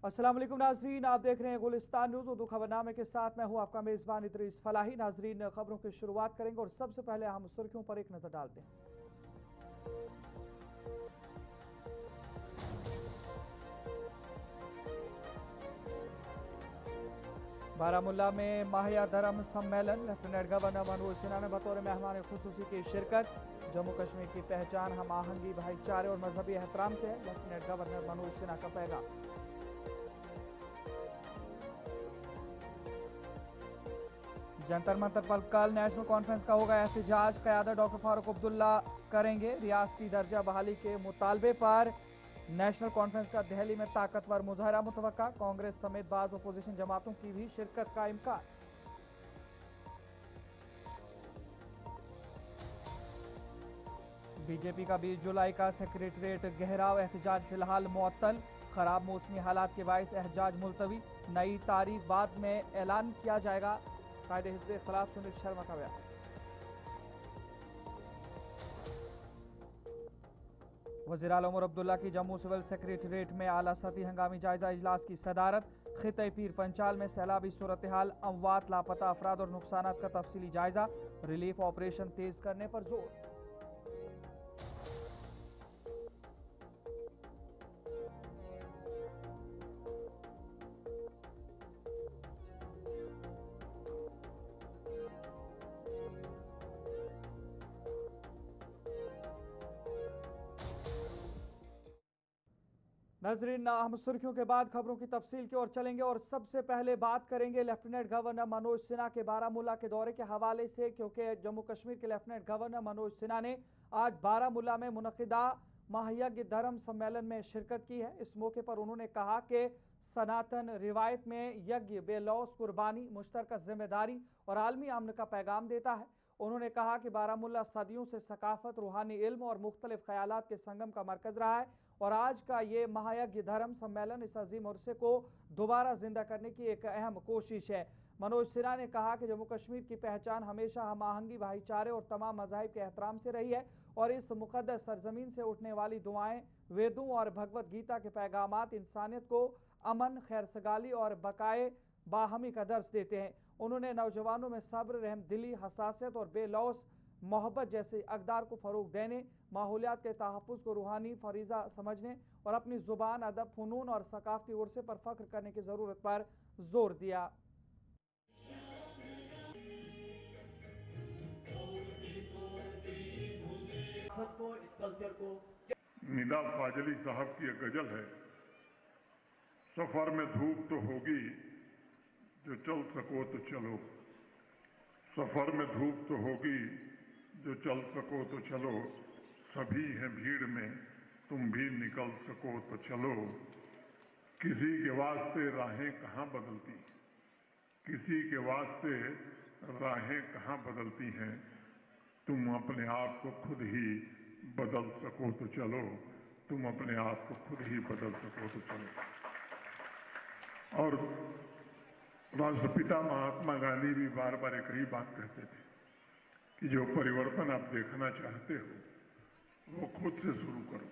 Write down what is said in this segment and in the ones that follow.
अस्सलाम वालेकुम नाजरीन, आप देख रहे हैं गुलिस्तान न्यूज़ उर्दू खबरनामे के साथ मैं हूं आपका मेज़बान इदरीस फलाही। नाजरीन, खबरों की शुरुआत करेंगे और सबसे पहले हम सुर्खियों पर एक नज़र डालते हैं। बारामुल्ला में माहिया धर्म सम्मेलन, लेफ्टिनेंट गवर्नर मनोज सिन्हा ने बतौर मेहमान खुसूसी की शिरकत। जम्मू कश्मीर की पहचान हम आहंगी, भाईचारे और मजहबी एहतराम से है, लेफ्टिनेंट गवर्नर मनोज सिन्हा का पैगाम। जंतर मंतर पर कल नेशनल कॉन्फ्रेंस का होगा एहतजाज, क़यादत डॉक्टर फारूक अब्दुल्ला करेंगे। रियासती दर्जा बहाली के मुतालबे पर नेशनल कॉन्फ्रेंस का दिल्ली में ताकतवर मुजाहरा मुतवक्का। कांग्रेस समेत बाज़ अपोजिशन जमातों की भी शिरकत का इम्कान। बीजेपी का 20 जुलाई का सेक्रेटरीट घेराव, एहतजाज फिलहाल मुअत्तल। खराब मौसमी हालात के बायस एहतजाज मुलतवी, नई तारीख बाद में ऐलान किया जाएगा। कायदे हिज़्ब इख्तिलाफ सुनील शर्मा का बयान। वज़ीर आला उमर अब्दुल्ला की जम्मू सिविल सेक्रेटरीट में आला सतही हंगामी जायजा इजलास की सदारत। खित्ते पीर पंचाल में सैलाबी सूरत हाल, अमवात, लापता अफराद और नुकसानात का तफसीली जायजा। रिलीफ ऑपरेशन तेज करने पर जोर। नाजरीन, हम सुर्खियों के बाद खबरों की तफसील की ओर चलेंगे और सबसे पहले बात करेंगे लेफ्टिनेंट गवर्नर मनोज सिन्हा के बारामुल्ला के दौरे के हवाले से, क्योंकि जम्मू कश्मीर के लेफ्टिनेंट गवर्नर मनोज सिन्हा ने आज बारामुल्ला में मुनक़िदा महायज्ञ धर्म सम्मेलन में शिरकत की है। इस मौके पर उन्होंने कहा कि सनातन रिवायत में यज्ञ बेलौस कुर्बानी, मुश्तरका जिम्मेदारी और आलमी अमन का पैगाम देता है। उन्होंने कहा कि बारामुल्ला सदियों से सकाफत, रूहानी इल्म और मुख्तलिफ ख्यालात के संगम का मरकज़ रहा है और आज का ये महायज्ञ धर्म सम्मेलन इस अजीम उर्से को दोबारा जिंदा करने की एक अहम कोशिश है। मनोज सिन्हा ने कहा कि जम्मू कश्मीर की पहचान हमेशा हम आहंगी, भाईचारे और तमाम मज़ाहिब के एहतराम से रही है और इस मुक़द्दस सरजमीन से उठने वाली दुआएं, वेदों और भगवत गीता के पैगामात इंसानियत को अमन, खैरसगाली और बकाए बाहमी का दर्स देते हैं। उन्होंने नौजवानों में सब्र, रहमदिली, हसासियत और बेलौस मोहब्बत जैसे अक़दार को फ़रोग़ देने, माहौलियात के तहफ़्फ़ुज़ को रूहानी फ़रीज़ा समझने और अपनी ज़ुबान, अदब, फ़नून और सकाफ़ती उर्से पर फ़ख्र करने की ज़रूरत पर जोर दिया। निदा फाजली साहब की एक गजल है, सफर में धूप तो होगी जो चल सको तो चलो, सफर में धूप तो होगी जो चल सको तो चलो, सभी हैं भीड़ में तुम भी निकल सको तो चलो। किसी के वास्ते राहें कहाँ बदलती, किसी के वास्ते राहें कहाँ बदलती हैं, तुम अपने आप को खुद ही बदल सको तो चलो, तुम अपने आप को खुद ही बदल सको तो चलो। और राष्ट्रपिता महात्मा गांधी भी बार बार एक ही बात कहते थे कि जो परिवर्तन आप देखना चाहते हो वो खुद से शुरू करो।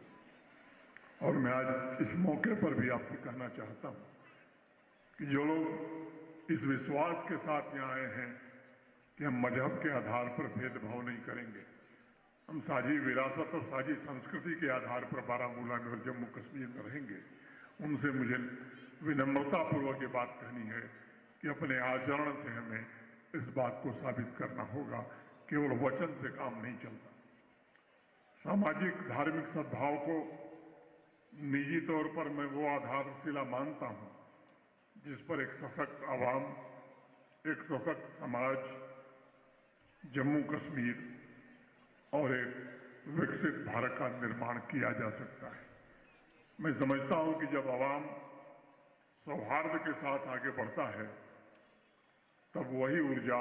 और मैं आज इस मौके पर भी आपसे कहना चाहता हूं कि जो लोग इस विश्वास के साथ यहाँ आए हैं कि हम मजहब के आधार पर भेदभाव नहीं करेंगे, हम साझी विरासत और साझी संस्कृति के आधार पर बारामूला में और जम्मू कश्मीर में रहेंगे, उनसे मुझे विनम्रतापूर्वक ये बात कहनी है कि अपने आचरण से हमें इस बात को साबित करना होगा, केवल वचन से काम नहीं चलता। सामाजिक धार्मिक सद्भाव को निजी तौर पर मैं वो आधारशिला मानता हूं जिस पर एक सशक्त आवाम, एक सशक्त समाज, जम्मू कश्मीर और एक विकसित भारत का निर्माण किया जा सकता है। मैं समझता हूं कि जब आवाम सौहार्द के साथ आगे बढ़ता है तब वही ऊर्जा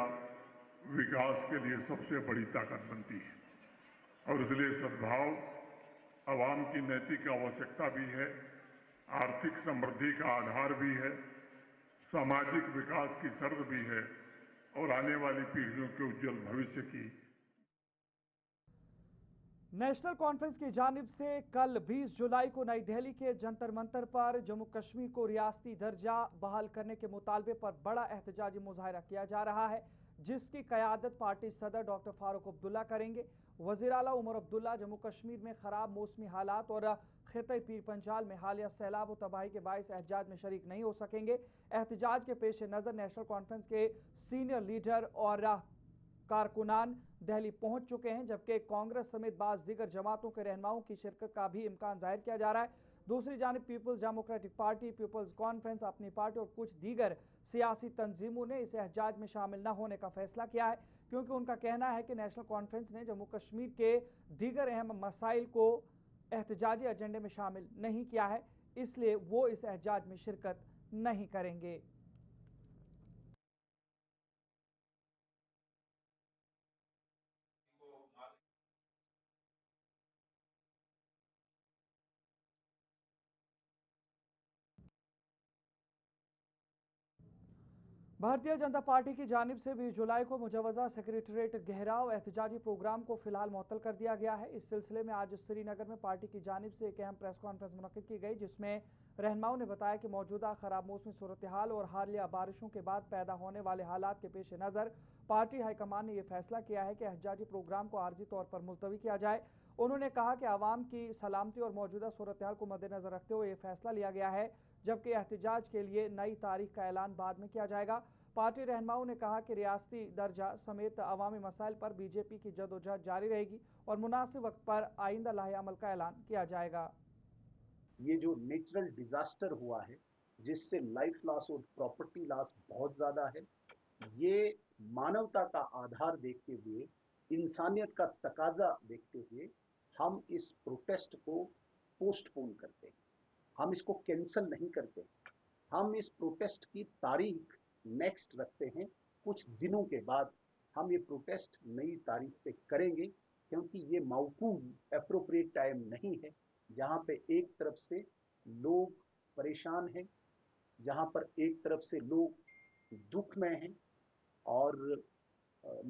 विकास के लिए सबसे बड़ी ताकत बनती है। और इसलिए सद्भाव आवाम की नैतिक आवश्यकता भी है, आर्थिक समृद्धि का आधार भी है, सामाजिक विकास की शर्त भी है और आने वाली पीढ़ियों के उज्जवल भविष्य की। नेशनल कॉन्फ्रेंस की जानिब से कल 20 जुलाई को नई दिल्ली के जंतर मंतर पर जम्मू कश्मीर को रियासती दर्जा बहाल करने के मुतालबे पर बड़ा एहतजाजी मुजाहरा किया जा रहा है, जिसकी क़यादत पार्टी सदर डॉक्टर फारूक अब्दुल्ला करेंगे। वज़ीर आला उमर अब्दुल्ला जम्मू कश्मीर में ख़राब मौसमी हालात और ख़िते पीर पंजाल में हालिया सैलाब और तबाही के बायस एहतजाज में शरीक नहीं हो सकेंगे। एहतजाज के पेश नज़र नेशनल कॉन्फ्रेंस के सीनियर लीडर और कारकुनान दिल्ली पहुंच चुके हैं, जबकि कांग्रेस समेत बाज़ दीगर जमातों के रहनुमाओं की शिरकत का भी इम्कान जाहिर किया जा रहा है। दूसरी जानिब people's democratic party, people's conference, Apni party और कुछ दीगर सियासी तंजीमों ने इस एहतजाज में शामिल न होने का फैसला किया है, क्योंकि उनका कहना है कि नेशनल कॉन्फ्रेंस ने जम्मू कश्मीर के दीगर अहम मसाइल को एहतजाजी एजेंडे में शामिल नहीं किया है, इसलिए वो इस एहतजाज में शिरकत नहीं करेंगे। भारतीय जनता पार्टी की जानिब से 20 जुलाई को मुजवजा सेक्रेटरीट घेराव एहतजाजी प्रोग्राम को फिलहाल मुअत्तल कर दिया गया है। इस सिलसिले में आज श्रीनगर में पार्टी की जानिब से एक अहम प्रेस कॉन्फ्रेंस मुनक्किद की गई, जिसमें रहनुमाओं ने बताया कि मौजूदा खराब मौसमी सूरत हाल और हालिया बारिशों के बाद पैदा होने वाले हालात के पेश नज़र पार्टी हाईकमान ने यह फैसला किया है कि एहतजाजी प्रोग्राम को आर्जी तौर पर मुलतवी किया जाए। उन्होंने कहा कि आवाम की सलामती और मौजूदा सूरत हाल को मद्देनजर रखते हुए यह फैसला लिया गया है, जबकि एहतजाज के लिए नई तारीख का ऐलान बाद में किया जाएगा। पार्टी रहनुमाओं ने कहा कि रियासती दर्जा समेत अवामी मसाइल पर बीजेपी की जदोजहद जारी रहेगी और मुनासिब वक्त पर आइंदा लाहे अमल का ऐलान किया जाएगा। ये जो नेचुरल डिजास्टर हुआ है, जिससे लाइफ लॉस और प्रॉपर्टी लॉस बहुत ज्यादा है, ये मानवता का आधार देखते हुए, इंसानियत का तकाजा देखते हुए हम इस प्रोटेस्ट को पोस्टपोन करते हैं। हम इसको कैंसिल नहीं करते, हम इस प्रोटेस्ट की तारीख नेक्स्ट रखते हैं। कुछ दिनों के बाद हम ये प्रोटेस्ट नई तारीख पे करेंगे, क्योंकि ये मौकूल एप्रोप्रिएट टाइम नहीं है, जहां पे एक तरफ से लोग परेशान हैं, जहां पर एक तरफ से लोग दुख में हैं और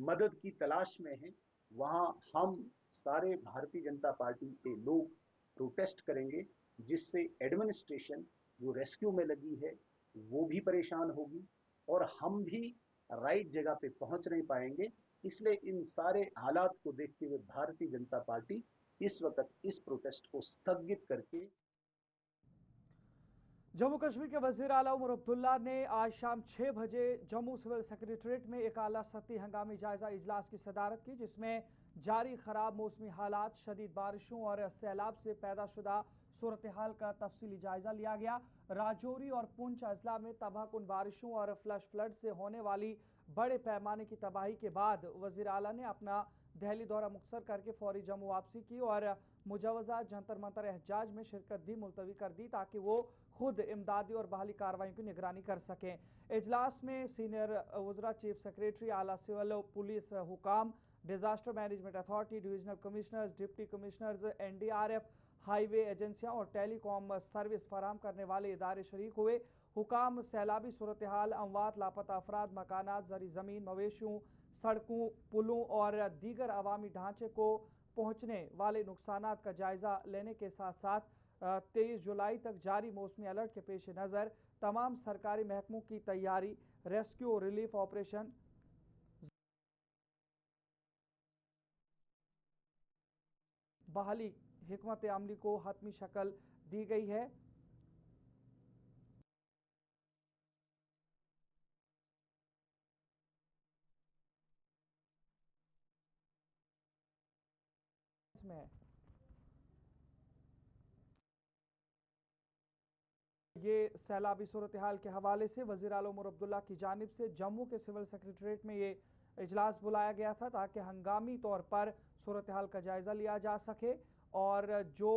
मदद की तलाश में हैं। वहां हम सारे भारतीय जनता पार्टी के लोग प्रोटेस्ट करेंगे, जिससे एडमिनिस्ट्रेशन जो रेस्क्यू में लगी है वो भी परेशान होगी और हम भी राइट जगह पे पहुंच नहीं पाएंगे। इसलिए इन सारे हालात को देखते हुए भारतीय जनता पार्टी इस वक्त इस प्रोटेस्ट को स्थगित करके जम्मू कश्मीर के वज़ीर आला उमर अब्दुल्ला ने आज शाम 6 बजे जम्मू सिविल सेक्रेटरीट में एक आला सतही हंगामी जायजा इजलास की सदारत की, जिसमें जारी खराब मौसमी हालात, शदीद बारिशों और सैलाब से पैदा शुदा सूरत हाल का तफसीली जायजा लिया गया। राजौरी और पुंछ अजला में तबाहकुन बारिशों और फ्लश फ्लड से होने वाली बड़े पैमाने की तबाही के बाद वज़ीर आला ने अपना दिल्ली दौरा मुख्तसर करके फौरी जम्मू वापसी की और मुजवजा जंतर मंतर एहतजाज में शिरकत भी मुलतवी कर दी, ताकि वो खुद इमदादी और बहाली कार्रवाई की निगरानी कर सकें। इजलास में सीनियर वज़रा, चीफ सेक्रेटरी, आला सिविल पुलिस हुकाम, disaster management authority, divisional commissioners, deputy commissioners, NDRF, highway एजेंसियां और टेलीकॉम सर्विस फराहम करने वाले इदारे शरीक हुए। हुकाम सैलाबी सूरत हाल, अमवात, लापता अफराद, मकानात, जरी ज़मीन, मवेशियों, सड़कों, पुलों और दीगर अवामी ढांचे को पहुंचने वाले नुकसानात का जायजा लेने के साथ साथ 23 जुलाई तक जारी मौसमी अलर्ट के पेश नज़र तमाम सरकारी महकमों की तैयारी, रेस्क्यू और रिलीफ ऑपरेशन, बहाली हिकमत अमली को हतमी शक्ल दी गई है। में ये सैलाबी सूरत हाल के हवाले से वज़ीर आला उमर अब्दुल्ला की जानिब से जम्मू के सिविल सेक्रेटरीट में ये इजलास बुलाया गया था, ताकि हंगामी तौर पर सूरत हाल का जायज़ा लिया जा सके और जो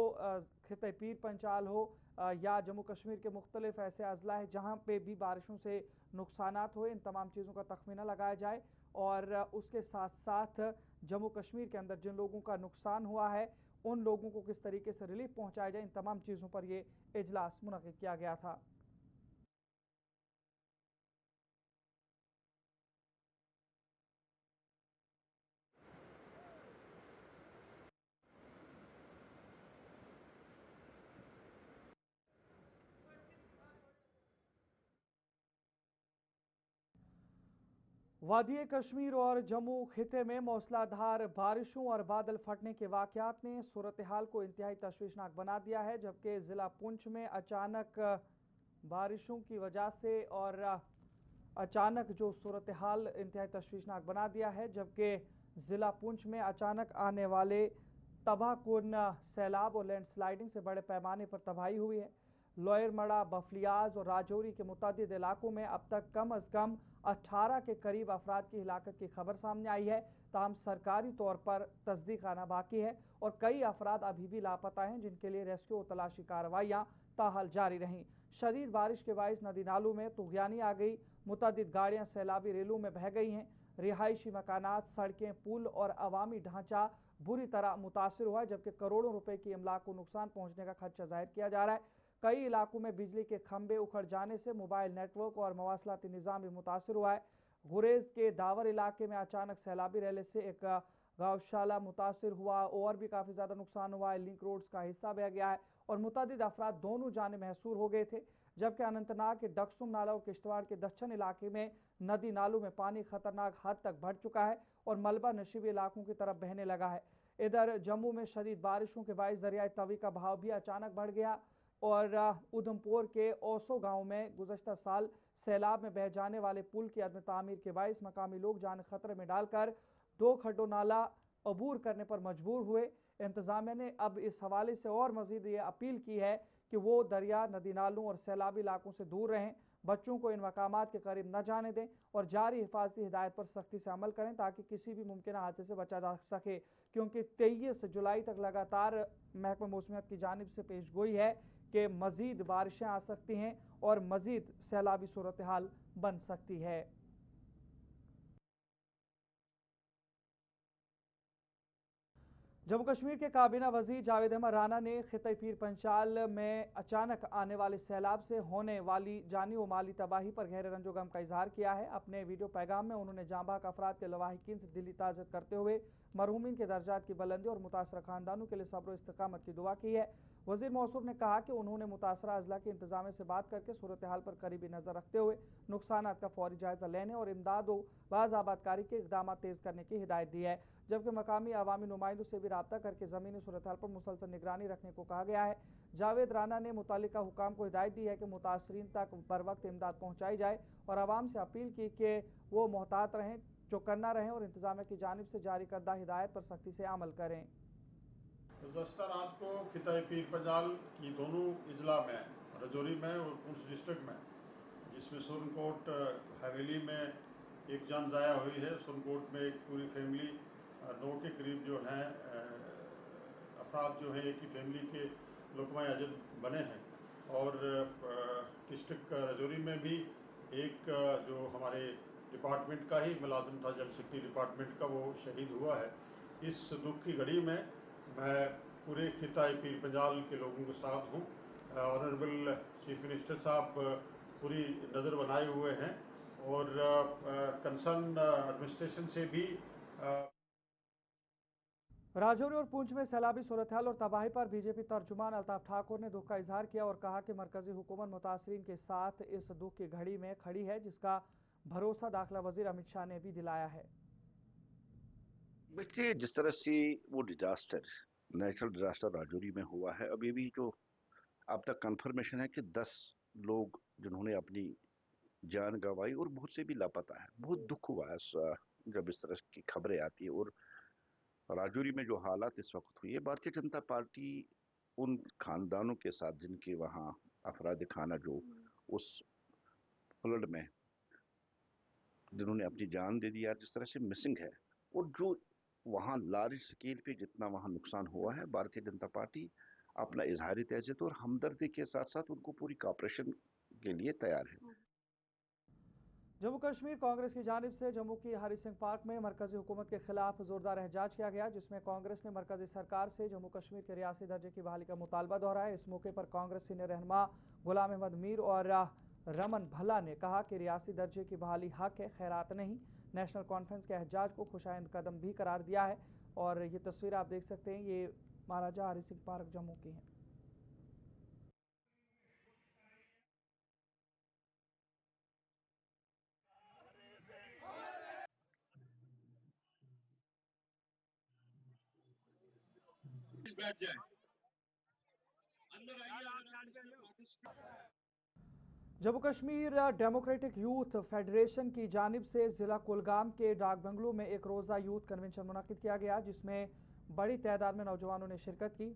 खिते पीर पंचाल हो या जम्मू कश्मीर के मुख्तलिफ ऐसे अजला है जहाँ पे भी बारिशों से नुकसानात हुए, इन तमाम चीज़ों का तखमीना लगाया जाए और उसके साथ साथ जम्मू कश्मीर के अंदर जिन लोगों का नुकसान हुआ है उन लोगों को किस तरीके से रिलीफ पहुंचाया जाए, इन तमाम चीज़ों पर यह इजलास मुनक्किद किया गया था। वादी कश्मीर और जम्मू खिते में मौसलाधार बारिशों और बादल फटने के वाकयात ने सूरत हाल को इंतहाई तशवीशनाक बना दिया है, जबकि जिला पुंछ में अचानक बारिशों की वजह से और अचानक जो सूरत हाल इंतहाई तशवीशनाक बना दिया है, जबकि जिला पुंछ में अचानक आने वाले तबाहकुन सैलाब और लैंडस्लाइडिंग से बड़े पैमाने पर तबाही हुई है। लोयरमड़ा, बफलियाज और राजौरी के मुतअद्दिद इलाकों में अब तक कम अज कम 18 के करीब अफराद की हिलाकत की खबर सामने आई है। ताहम सरकारी तौर पर तस्दीक आना बाकी है और कई अफराद अभी भी लापता हैं, जिनके लिए रेस्क्यू और तलाशी कार्रवाइयाँ ताहाल जारी रहीं। शदीद बारिश के बाइस नदी नालों में तुगयानी आ गई, मुतअद्दिद गाड़ियाँ सैलाबी रेलों में बह गई हैं। रिहायशी मकानात, सड़कें, पुल और अवामी ढांचा बुरी तरह मुतासर हुआ है, जबकि करोड़ों रुपए की इमलाक को नुकसान पहुंचने का खदशा जाहिर किया जा रहा है। कई इलाकों में बिजली के खंभे उखड़ जाने से मोबाइल नेटवर्क और मवासलाती निज़ाम भी मुतासर हुआ है। गुरेज के दावर इलाके में अचानक सैलाबी रेले से एक गौशाला मुतासर हुआ और भी काफ़ी ज़्यादा नुकसान हुआ है। लिंक रोड्स का हिस्सा बह गया है और मुतअद्दिद अफराद दोनों जाने महसूर हो गए थे, जबकि अनंतनाग के डक्सुम नाला और किश्तवाड़ के दक्षिण इलाके में नदी नालों में पानी खतरनाक हद तक बढ़ चुका है और मलबा नशीबी इलाकों की तरफ बहने लगा है। इधर जम्मू में शदीद बारिशों के बाइस दरियाई तवी का बहाव भी अचानक बढ़ गया और उधमपुर के ओसो गांव में गुज़श्ता साल सैलाब में बह जाने वाले पुल की अदम तामीर के बाइस मकामी लोग जान खतरे में डालकर 2 खड्डों नाला अबूर करने पर मजबूर हुए। इंतजामिया ने अब इस हवाले से और मजीद ये अपील की है कि वो दरिया, नदी नालों और सैलाबी इलाकों से दूर रहें, बच्चों को इन मकामात के करीब न जाने दें और जारी हिफाजती हिदायत पर सख्ती से अमल करें ताकि किसी भी मुमकिन हादसे से बचा जा सके, क्योंकि 23 जुलाई तक लगातार महकमा मौसमियात की जानिब से पेशगोई है कि मजीद बारिशें आ सकती हैं और मजीद सैलाबी सूरत हाल बन सकती है। जम्मू कश्मीर के काबीना वजीर जावेद अहमद राना ने खिते पीर पंचाल में अचानक आने वाले सैलाब से होने वाली जानी व माली तबाही पर गहरे रंजो गम का इजहार किया है। अपने वीडियो पैगाम में उन्होंने जांबाक अफराद के लवाहिकीन से दिली ताज़त करते हुए मरहूमीन के दर्जात की बुलंदी और मुतासरा खानदानों के लिए सब्र व इस्तिकामत की दुआ की है। वजीर मौसूफ ने कहा कि उन्होंने मुतासरा अजला के इंतजामिया से बात करके सूरत हाल पर करीबी नज़र रखते हुए नुकसानात का फौरी जायजा लेने और इमदाद व बाज़ आबादकारी के इकदाम तेज़ करने की हिदायत दी है, जबकि मकामी अवामी नुमाइंदों से भी रब्ता करके ज़मीनी सूरत हाल पर मुसलसल निगरानी रखने को कहा गया है। जावेद राना ने मुतालिका हुकाम को हिदायत दी है कि मुतासरीन तक बर वक्त इमदाद पहुँचाई जाए और आवाम से अपील की कि वो मोहतात रहें, चौकन्ना रहें और इंतजामिया की जानिब से जारी करदा हिदायत पर सख्ती से अमल करें। गुज़श्ता रात को खिताई पीर पंजाल की दोनों इजला में, राजौरी में और पुंछ डिस्ट्रिक्ट में, जिसमें सुरनकोट हवेली में एक जान ज़ाया हुई है, सुरनकोट में एक पूरी फैमिली 9 के करीब जो हैं अफराद जो हैं एक ही फैमिली के लुक़मा अजद बने हैं और डिस्ट्रिक्ट राजौरी में भी एक जो हमारे डिपार्टमेंट का ही मुलाजिम था, जल शक्ति डिपार्टमेंट का, वो शहीद हुआ है। इस दुख की घड़ी में मैं पूरे खिताई पीर पंजाल के लोगों के साथ हूँ। ऑनरेबल चीफ मिनिस्टर साहब पूरी नज़र बनाए हुए हैं और कंसर्न एडमिनिस्ट्रेशन से भी राजौरी और पुंछ में सैलाबी सूरत हाल और तबाही पर बीजेपी तर्जुमान अल्ताफ ठाकुर ने दुख का इजहार किया और कहा कि मरकजी हुकूमत मुतासरीन के साथ इस दुख की घड़ी में खड़ी है, जिसका भरोसा दाखिला वजीर अमित शाह ने भी दिलाया है। देखिए, जिस तरह से वो डिजास्टर, नेचुरल डिजास्टर राजौरी में हुआ है, अभी भी जो अब तक कंफर्मेशन है कि 10 लोग जिन्होंने अपनी जान गंवाई और बहुत से भी लापता है। बहुत दुख हुआ है जब इस तरह की खबरें आती है। और राजौरी में जो हालात इस वक्त हुई है, भारतीय जनता पार्टी उन खानदानों के साथ जिनके वहाँ अफराद खाना जो उस फ्लड में जिन्होंने अपनी जान दे दी, जिस तरह से मिसिंग है और जो वहाँ लार्ज स्केल पे जितना वहाँ नुकसान हुआ है, भारतीय जनता पार्टी अपना इजहार तअज़्ज़ुत और हमदर्दी के साथ साथ उनको पूरी कॉपरेशन के लिए तैयार है। जम्मू कश्मीर कांग्रेस की जानिब से जम्मू की हरी सिंह पार्क में मरकजी हुकूमत के खिलाफ जोरदार एहतजाज किया गया, जिसमें कांग्रेस ने मरकजी सरकार से जम्मू कश्मीर के रियासी दर्जे की बहाली का मुतालबा दोहराया। इस मौके पर कांग्रेस सीनियर रहनुमा गुलाम अहमद मीर और रमन भल्ला ने कहा कि रियासी दर्जे की बहाली हक है, खैरात नहीं। नेशनल कॉन्फ्रेंस के एहतजाज को खुशाइंद कदम भी करार दिया है और ये तस्वीर आप देख सकते हैं, ये महाराजा हरी सिंह पार्क जम्मू की है। प्लीज बैठ जाए। अंदर आइए अगर आप इसमें participate. Jammu Kashmir democratic youth federation की जानिब से ज़िला कुलगाम के डाक बंगलो में एक रोज़ा यूथ कन्वेंशन मुनक़िद किया गया, जिसमें बड़ी तादाद में नौजवानों ने शिरकत की।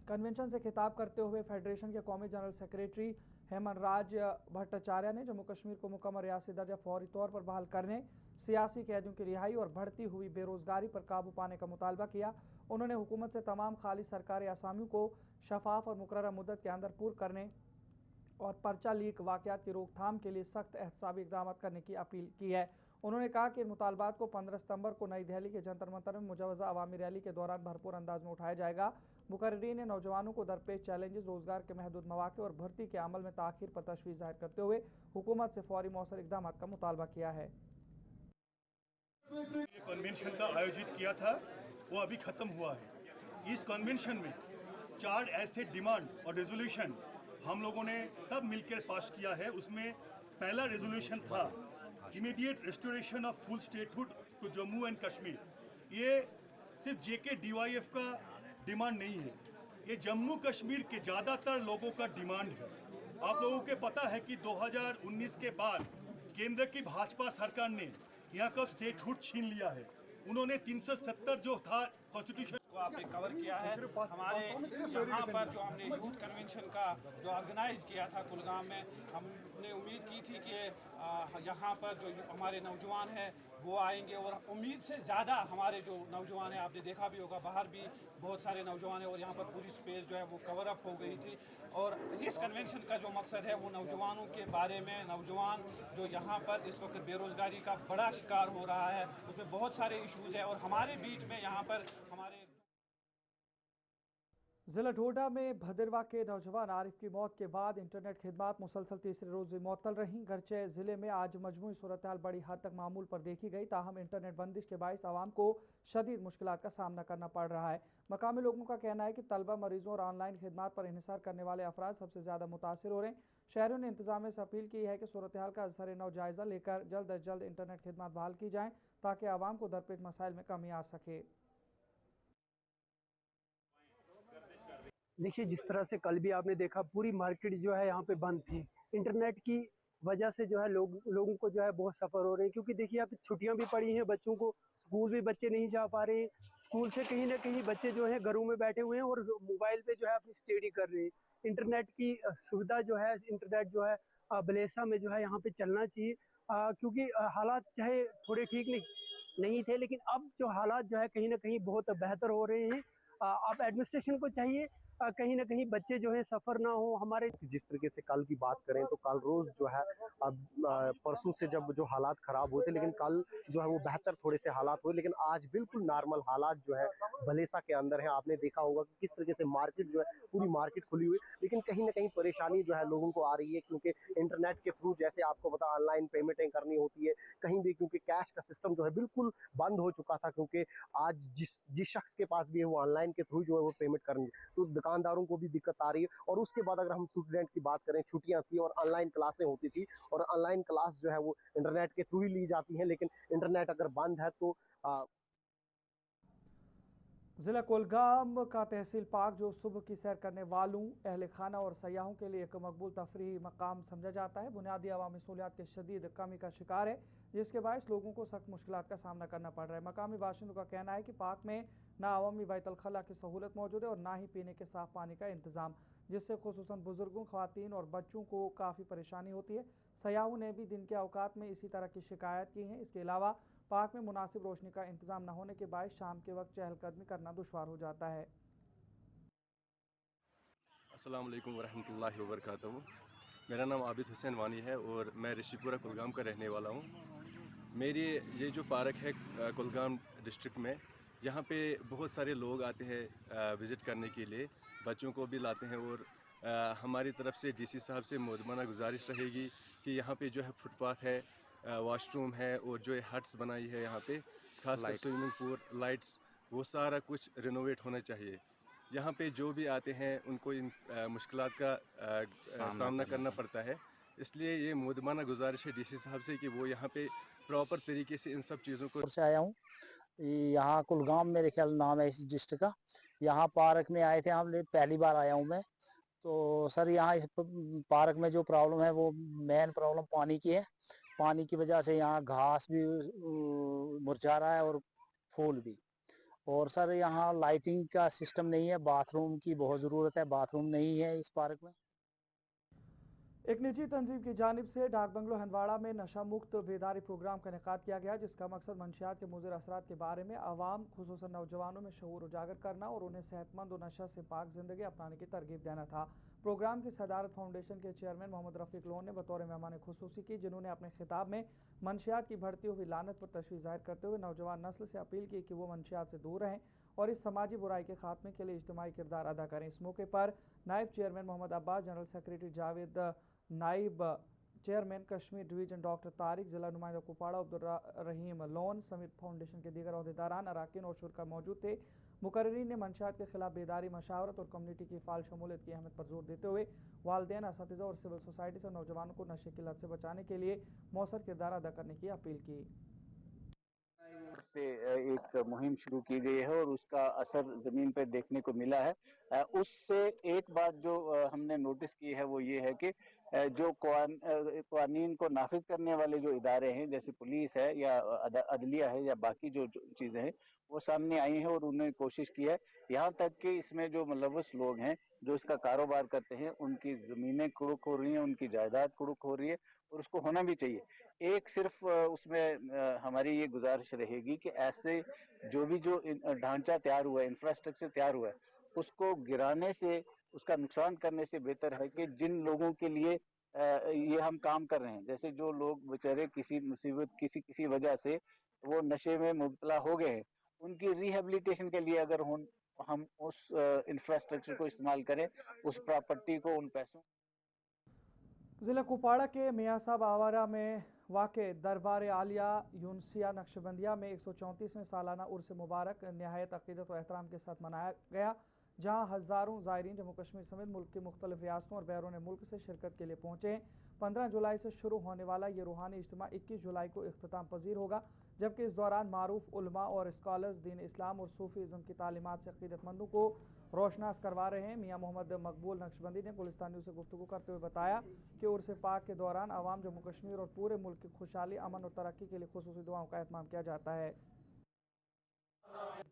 कन्वेंशन से खिताब करते हुए फेडरेशन के कौमी जनरल सेक्रेटरी हेमन राज भट्टाचार्य ने जम्मू कश्मीर को मुकम्मल रियासती दर्जा फौरी तौर पर बहाल करने, सियासी कैदियों की रिहाई और बढ़ती हुई बेरोजगारी पर काबू पाने का मुतालबा किया। उन्होंने हुकूमत से तमाम खाली सरकारी असामियों को शफाफ और मुकर्रर मुद्दत के अंदर पूर करने और पर्चा लीक वाक़यात की रोकथाम के लिए सख्त एहतसाबी इक़दाम करने की अपील की है। उन्होंने कहा कि इन मुतालबात को 15 सितंबर को नई दिल्ली के जंतर मंतर में मुजवज़ा अवामी रैली के दौरान भरपूर अंदाज में उठाया जाएगा। मुकर्रीन ने नौजवानों को दरपेश चैलेंजेस, रोजगार के महदूद मौक़े और भर्ती के अमल में ताख़ीर पर तशवीश ज़ाहिर करते हुए हुकूमत से फौरी मौसर इक़दाम का मुतालबा किया है। कन्वेंशन का आयोजित किया था वो अभी खत्म हुआ है। इस कन्वेंशन में 4 ऐसे डिमांड और रेजोल्यूशन हम लोगों ने सब मिलकर पास किया है। उसमें पहला रेजोल्यूशन था immediate restoration of full statehood to Jammu and Kashmir. ये सिर्फ JK-DYF का डिमांड नहीं है, ये जम्मू कश्मीर के ज़्यादातर लोगों का डिमांड है। आप लोगों को पता है कि 2019 के बाद केंद्र की भाजपा सरकार ने यहाँ का स्टेटहुड छीन लिया है। उन्होंने 370 जो था कॉन्स्टिट्यूशन को आपने कवर किया है। हमारे यहाँ पर जो हमने यूथ कन्वेंशन का जो ऑर्गेनाइज किया था कुलगाम में, हमने उम्मीद की थी कि यहाँ पर जो हमारे नौजवान हैं वो आएंगे और उम्मीद से ज़्यादा हमारे जो नौजवान हैं, आपने देखा भी होगा बाहर भी बहुत सारे नौजवान हैं और यहाँ पर पूरी स्पेस जो है वो कवर अप हो गई थी। और इस कन्वेंशन का जो मकसद है वो नौजवानों के बारे में, नौजवान जो यहाँ पर इस वक्त बेरोज़गारी का बड़ा शिकार हो रहा है, उसमें बहुत सारे इशूज़ हैं और हमारे बीच में यहाँ पर हमारे ज़िला डोडा में भदरवा के नौजवान आरिफ की मौत के बाद इंटरनेट खिदमात मुसलसल तीसरे रोज़ भी मुअत्तल रहीं। गरचे ज़िले में आज मजमूई सूरत हाल बड़ी हद तक मामूल पर देखी गई, ताहम इंटरनेट बंदिश के बाइस आवाम को शदीद मुश्किलात का सामना करना पड़ रहा है। मकामी लोगों का कहना है कि तलबा, मरीजों और ऑनलाइन खिदमात पर इन्हिसार करने वाले अफराद सबसे ज़्यादा मुतासर हो रहे हैं। शहरों ने इंतजामिया से अपील की है कि सूरत हाल का सर नौ जायज़ा लेकर जल्द अज जल्द इंटरनेट खिदमात बहाल की जाएँ ताकि आवाम को दरपेश मसाइल में कमी आ सके। देखिए, जिस तरह से कल भी आपने देखा पूरी मार्केट जो है यहाँ पे बंद थी। इंटरनेट की वजह से जो है लोगों को जो है बहुत सफ़र हो रहे हैं, क्योंकि देखिए अब छुट्टियाँ भी पड़ी हैं, बच्चों को स्कूल भी बच्चे नहीं जा पा रहे हैं। स्कूल से कहीं ना कहीं बच्चे जो है घरों में बैठे हुए हैं और मोबाइल पे जो है अपनी स्टडी कर रहे हैं। इंटरनेट की सुविधा जो है, इंटरनेट जो है बलेसा में जो है यहाँ पे चलना चाहिए, क्योंकि हालात चाहे थोड़े ठीक नहीं थे, लेकिन अब जो हालात जो है कहीं ना कहीं बहुत बेहतर हो रहे हैं। अब एडमिनिस्ट्रेशन को चाहिए कहीं ना कहीं बच्चे जो है सफ़र ना हो। हमारे जिस तरीके से कल की बात करें तो कल रोज़ जो है अब परसों से जब जो हालात ख़राब हुए थे, लेकिन कल जो है वो बेहतर थोड़े से हालात हुए, लेकिन आज बिल्कुल नॉर्मल हालात जो है भलेसा के अंदर है। आपने देखा होगा कि किस तरीके से मार्केट जो है पूरी मार्केट खुली हुई, लेकिन कहीं ना कहीं परेशानी जो है लोगों को आ रही है, क्योंकि इंटरनेट के थ्रू जैसे आपको पता ऑनलाइन पेमेंटें करनी होती है कहीं भी, क्योंकि कैश का सिस्टम जो है बिल्कुल बंद हो चुका था, क्योंकि आज जिस शख्स के पास भी है वो ऑनलाइन के थ्रू जो है वो पेमेंट करेंगे, तो दुकानदारों को भी दिक्कत आ रही है। और उसके बाद अगर हम स्टूडेंट की बात करें, छुट्टियां थी और ऑनलाइन क्लासें होती थी, और ऑनलाइन क्लास जो है वो इंटरनेट के थ्रू ही ली जाती हैं, लेकिन इंटरनेट अगर बंद है तो ज़िला कुलगाम का तहसील पार्क, जो सुबह की सैर करने वालों, अहल खाना और सयाहों के लिए एक मकबूल तफरीही मकाम समझा जाता है, बुनियादी अवामी सहूलियात के शदीद कमी का शिकार है, जिसके बायस लोगों को सख्त मुश्किलात का सामना करना पड़ रहा है। मकामी बाशिंदों का कहना है कि पार्क में ना अवामी बैतुल खला की सहूलत मौजूद है और ना ही पीने के साफ पानी का इंतज़ाम, जिससे खुसूसन बुजुर्गों, ख़वातीन और बच्चों को काफ़ी परेशानी होती है। सयाहों ने भी दिन के औकात में इसी तरह की शिकायत की है। इसके अलावा पार्क में मुनासिब रोशनी का इंतजाम न होने के बायस शाम के वक्त चहलकदमी करना दुश्वार हो जाता है। अस्सलाम वालेकुम वरहमतुल्लाहि वबरकातुहू। मेरा नाम आबिद हुसैन वानी है और मैं ऋषिपुरा कुलगाम का रहने वाला हूँ। मेरी ये जो पार्क है कुलगाम डिस्ट्रिक्ट में, यहाँ पे बहुत सारे लोग आते हैं विज़िट करने के लिए, बच्चों को भी लाते हैं। और हमारी तरफ से DC साहब से मुदमना गुजारिश रहेगी कि यहाँ पे जो है फुटपाथ है, वॉशरूम है और जो हट्स बनाई है यहाँ पे, खासकर स्विमिंग पूल, लाइट्स, वो सारा कुछ रिनोवेट होना चाहिए। यहाँ पे जो भी आते हैं उनको इन मुश्किलात का सामना करना पड़ता है, इसलिए ये मुदमना गुजारिश है DC साहब से कि वो यहाँ पे प्रॉपर तरीके से इन सब चीज़ों को। से आया हूँ, यहाँ कुलगाम मेरे ख्याल नाम है इस डिस्ट्रिक्ट का। यहाँ पार्क में आए थे हम, पहली बार आया हूँ मैं। तो सर यहाँ इस पार्क में जो प्रॉब्लम है वो मेन प्रॉब्लम पानी की है। पानी की वजह से यहाँ घास भी मुरझा रहा है और फूल भी। और सर यहाँ लाइटिंग का सिस्टम नहीं है, बाथरूम की बहुत ज़रूरत है, बाथरूम नहीं है इस पार्क में। एक निजी तंजीम की जानिब से डाक बंगलो हंदवाड़ा में नशा मुक्त बेदारी प्रोग्राम का इनेकाद किया गया, जिसका मकसद मंशियात के मुज़िर असरात के बारे में आवाम खुसूसन नौजवानों में शऊर उजागर करना और उन्हें सेहतमंद और नशा से पाक जिंदगी अपनाने की तरगीब देना था। प्रोग्राम की सदारत फाउंडेशन के चेयरमैन मोहम्मद रफ़ीक लोन ने बतौर मेहमान खुसूसी की, जिन्होंने अपने खिताब में मंशियात की बढ़ती हुई लानत पर तशवीश जाहिर करते हुए नौजवान नस्ल से अपील की कि वो मंशियात से दूर रहें और इस समाजी बुराई के खात्मे के लिए इज्तिमाई किरदार अदा करें। इस मौके पर नायब chairman Mohammad Abbas, general secretary Javed, नाइब chairman Kashmir division doctor Tariq, जिला नुमाइंदा कुपवाड़ा अब्दुल रहीम लोन समेत फाउंडेशन के दीगर अहदेदारान, अराकीन और शुरा मौजूद थे। मुकर्रीन ने मंशियात के खिलाफ बेदारी, मशावरत और कम्युनिटी की फ़ाल शमूलियत की अहमियत पर जोर देते हुए वालिदैन, असातिज़ा और सिविल सोसाइटी से नौजवानों को नशे की लत से बचाने के लिए मौसर किरदार अदा करने की अपील की। से एक मुहिम शुरू की गई है और उसका असर ज़मीन पर देखने को मिला है। उससे एक बात जो हमने नोटिस की है वो ये है कि जो कानून को नाफिज करने वाले जो इदारे हैं, जैसे पुलिस है या अदलिया है या बाकी जो चीज़ें हैं, वो सामने आई हैं और उन्होंने कोशिश की है। यहाँ तक कि इसमें जो मुलव्वस लोग हैं, जो इसका कारोबार करते हैं, उनकी ज़मीनें कुड़क हो रही हैं, उनकी जायदाद कुड़क हो रही है और उसको होना भी चाहिए। एक सिर्फ उसमें हमारी ये गुजारिश रहेगी कि ऐसे जो ढांचा तैयार हुआ है, इंफ्रास्ट्रक्चर तैयार हुआ है, उसको गिराने से, उसका नुकसान करने से बेहतर है कि जिन लोगों के लिए ये हम काम कर रहे हैं, जैसे जो लोग बेचारे किसी मुसीबत किसी वजह से वो नशे में मुब्तला हो गए हैं, उनकी रिहेबिलिटेशन के लिए अगर हम उस इंफ्रास्ट्रक्चर को इस्तेमाल करें, उस प्रॉपर्टी को, उन पैसों। ज़िला कुपवाड़ा के मियाँ साहब आवारा में वाक़े दरबार आलिया यूनसिया नक्शबंदिया में 134वें सालाना उर्स मुबारक नहायत अक़ीदत व एहतराम के साथ मनाया गया, जहाँ हज़ारों ज़ायरीन जम्मू कश्मीर समेत मुल्क की मुख्तलिफ रियासतों और बैरून मुल्क से शिरकत के लिए पहुँचे हैं। 15 जुलाई से शुरू होने वाला ये रूहानी इज्तिमा 21 जुलाई को इख्तिताम पजीर होगा, जबकि इस दौरान मारूफ उलमा और स्कॉलर्स दीन इस्लाम और सूफीज़म की तालीमात से अक़ीदतमंदों को रोशनास करवा रहे हैं। मियाँ मोहम्मद मकबूल नक्शबंदी ने गुलिस्तान न्यूज़ से गुफ्तगू करते हुए बताया कि उर्स पाक के दौरान आवाम, जम्मू कश्मीर और पूरे मुल्क की खुशहाली, अमन और तरक्की के लिए खुसूसी दुआओं का एहतमाम किया जाता है।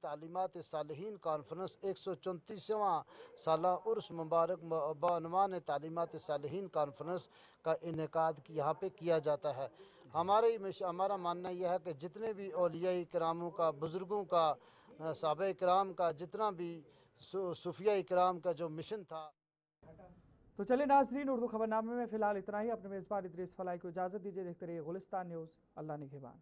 तालीमात सालिहीन कॉन्फ्रेंस 134वां साला उर्स मुबारक बअनवान तालीमात सालिहीन कॉन्फ्रेंस का इनेकाद यहाँ पे किया जाता है। हमारा मानना यह है कि जितने भी औलिया इकरामों का, बुज़ुर्गों का, साहबा इकराम का, जितना भी सूफिया इकराम का जो मिशन था। तो चलिए नाज़रीन, उर्दू खबरनामे में फ़िलहाल इतना ही। अपने मेज़बान इदरीस फलाई को इजाज़त दीजिए। देखते रहिए गुलिस्तान न्यूज़। अल्लाह निगहबान।